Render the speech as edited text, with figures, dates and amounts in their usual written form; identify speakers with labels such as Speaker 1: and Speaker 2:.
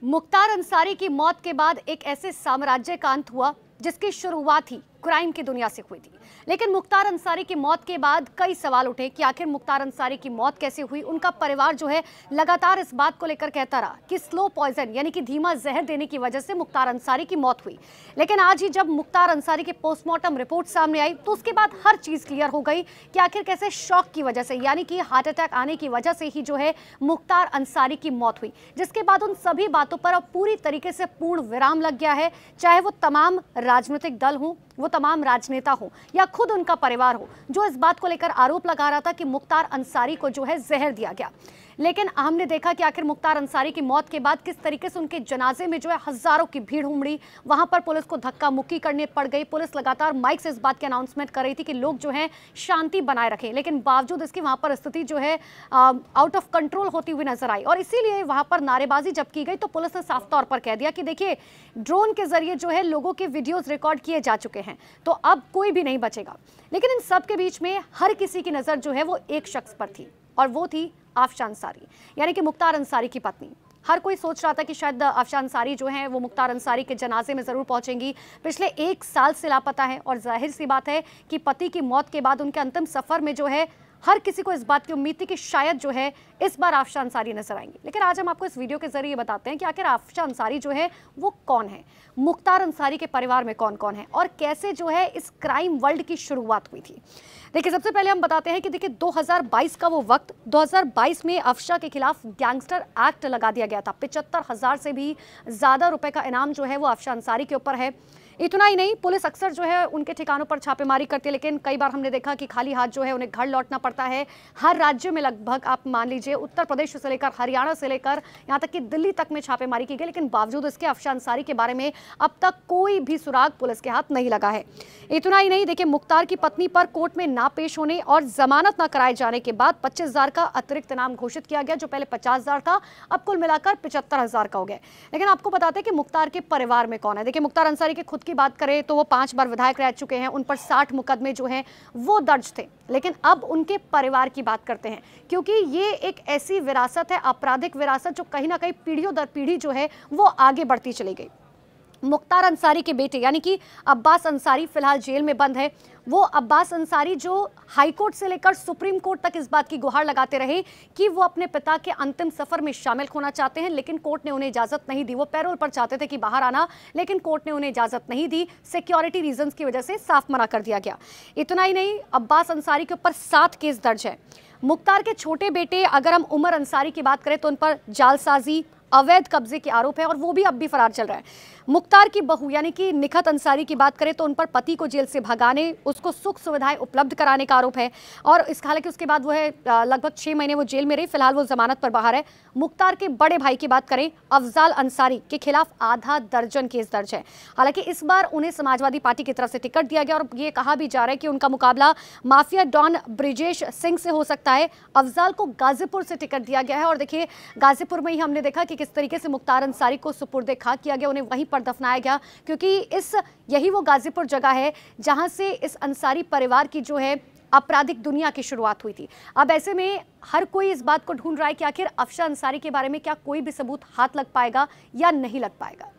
Speaker 1: मुख्तार अंसारी की मौत के बाद एक ऐसे साम्राज्य का अंत हुआ जिसकी शुरुआत ही क्राइम की दुनिया से हुई थी। लेकिन मुख्तार अंसारी की मौत के बाद कई सवाल उठे कि आखिर मुख्तार अंसारी की मौत कैसे हुई। उनका परिवार जो है लगातार इस बात को लेकर कहता रहा कि स्लो पॉइजन यानी कि धीमा जहर देने की वजह से मुख्तार अंसारी की मौत हुई। लेकिन आज ही जब मुख्तार अंसारी के पोस्टमार्टम रिपोर्ट सामने आई तो उसके बाद हर चीज क्लियर हो गई कि आखिर कैसे शॉक की वजह से यानी कि हार्ट अटैक आने की वजह से ही जो है मुख्तार अंसारी की मौत हुई। जिसके बाद उन सभी बातों पर अब पूरी तरीके से पूर्ण विराम लग गया है, चाहे वो तमाम राजनीतिक दल हों, वो तमाम राजनेता हो या खुद उनका परिवार हो, जो इस बात को लेकर आरोप लगा रहा था कि मुख्तार अंसारी को जो है जहर दिया गया। लेकिन हमने देखा कि आखिर मुख्तार अंसारी की मौत के बाद किस तरीके से उनके जनाजे में जो है हजारों की भीड़ उमड़ी। वहां पर पुलिस को धक्का मुक्की करने पड़ गई। पुलिस लगातार माइक से इस बात की अनाउंसमेंट कर रही थी कि लोग जो है शांति बनाए रखें, लेकिन बावजूद इसकी वहां पर स्थिति जो है आउट ऑफ कंट्रोल होती हुई नजर आई। और इसीलिए वहां पर नारेबाजी जब की गई तो पुलिस ने साफ तौर पर कह दिया कि देखिए, ड्रोन के जरिए जो है लोगों के वीडियोज रिकॉर्ड किए जा चुके हैं, तो अब कोई भी नहीं बचेगा। लेकिन इन सब के बीच में हर किसी की नजर जो है वो एक शख्स पर थी, और वो थी आफशान अंसारी, यानी कि मुख्तार अंसारी की पत्नी। हर कोई सोच रहा था कि शायद आफशान अंसारी जो है वो मुख्तार अंसारी के जनाजे में जरूर पहुंचेंगी। पिछले 1 साल से लापता है और जाहिर सी बात है कि पति की मौत के बाद उनके अंतिम सफर में जो है हर किसी को इस बात की उम्मीद थी कि शायद जो है इस बार आफशान अंसारी नजर आएंगी। लेकिन आज हम आपको इस वीडियो के जरिए बताते हैं कि आखिर आफशान अंसारी जो है वो कौन है, मुख्तार अंसारी के परिवार में कौन कौन है और कैसे जो है इस क्राइम वर्ल्ड की शुरुआत हुई थी। देखिए, सबसे पहले हम बताते हैं कि देखिए 2022 का वो वक्त, 2022 में अफशा के खिलाफ गैंगस्टर एक्ट लगा दिया गया था। 75,000 से भी ज्यादा रुपए का इनाम जो है वो आफशा अंसारी के ऊपर है। इतना ही नहीं, पुलिस अक्सर जो है उनके ठिकानों पर छापेमारी करती है, लेकिन कई बार हमने देखा कि खाली हाथ जो है उन्हें घर लौटना पड़ता है। हर राज्य में लगभग आप मान लीजिए उत्तर प्रदेश से लेकर हरियाणा से लेकर यहाँ तक कि दिल्ली तक में छापेमारी की गई, लेकिन बावजूद इसके आफशा अंसारी के बारे में अब तक कोई भी सुराग पुलिस के हाथ नहीं लगा है। इतना ही नहीं, देखिए मुख्तार की पत्नी पर कोर्ट में ना पेश होने और जमानत न कराए जाने के बाद 25,000 का अतिरिक्त इनाम घोषित किया गया, जो पहले 50,000 था, अब कुल मिलाकर 75,000 का हो गया। लेकिन आपको बताते हैं कि मुख्तार के परिवार में कौन है। देखिए, मुख्तार अंसारी के खुद की बात करें तो वो 5 बार विधायक रह चुके हैं, उन पर 60 मुकदमे जो हैं वो दर्ज थे। लेकिन अब उनके परिवार की बात करते हैं, क्योंकि ये एक ऐसी विरासत है, आपराधिक विरासत, जो कहीं ना कहीं पीढ़ियों दर पीढ़ी जो है वो आगे बढ़ती चली गई। मुख्तार अंसारी के बेटे यानी कि अब्बास अंसारी फिलहाल जेल में बंद है। वो अब्बास अंसारी जो हाई कोर्ट से लेकर सुप्रीम कोर्ट तक इस बात की गुहार लगाते रहे कि वो अपने पिता के अंतिम सफर में शामिल होना चाहते हैं, लेकिन कोर्ट ने उन्हें इजाजत नहीं दी। वो पैरोल पर चाहते थे कि बाहर आना, लेकिन कोर्ट ने उन्हें इजाजत नहीं दी। सिक्योरिटी रीजंस की वजह से साफ मना कर दिया गया। इतना ही नहीं, अब्बास अंसारी के ऊपर 7 केस दर्ज है। मुख्तार के छोटे बेटे अगर हम उमर अंसारी की बात करें तो उन पर जालसाजी, अवैध कब्जे के आरोप है और वो भी अब भी फरार चल रहा है। मुख्तार की बहू यानी कि निखत अंसारी की बात करें तो उन पर पति को जेल से भगाने, उसको सुख सुविधाएं उपलब्ध कराने का आरोप है। और हालांकि उसके बाद वो है लगभग 6 महीने वो जेल में रही, फिलहाल वो जमानत पर बाहर है। मुख्तार के बड़े भाई की बात करें, अफजाल अंसारी के खिलाफ आधा दर्जन केस दर्ज है। हालांकि इस बार उन्हें समाजवादी पार्टी की तरफ से टिकट दिया गया और ये कहा भी जा रहा है कि उनका मुकाबला माफिया डॉन ब्रिजेश सिंह से हो सकता है। अफजाल को गाजीपुर से टिकट दिया गया है और देखिए गाजीपुर में ही हमने देखा कि किस तरीके से मुख्तार अंसारी को सुपुर्दे खाक किया गया, उन्हें वहीं पर दफनाया गया, क्योंकि यही वो गाजीपुर जगह है जहां से इस अंसारी परिवार की जो है आपराधिक दुनिया की शुरुआत हुई थी। अब ऐसे में हर कोई इस बात को ढूंढ रहा है कि आखिर आफशा अंसारी के बारे में क्या कोई भी सबूत हाथ लग पाएगा या नहीं लग पाएगा।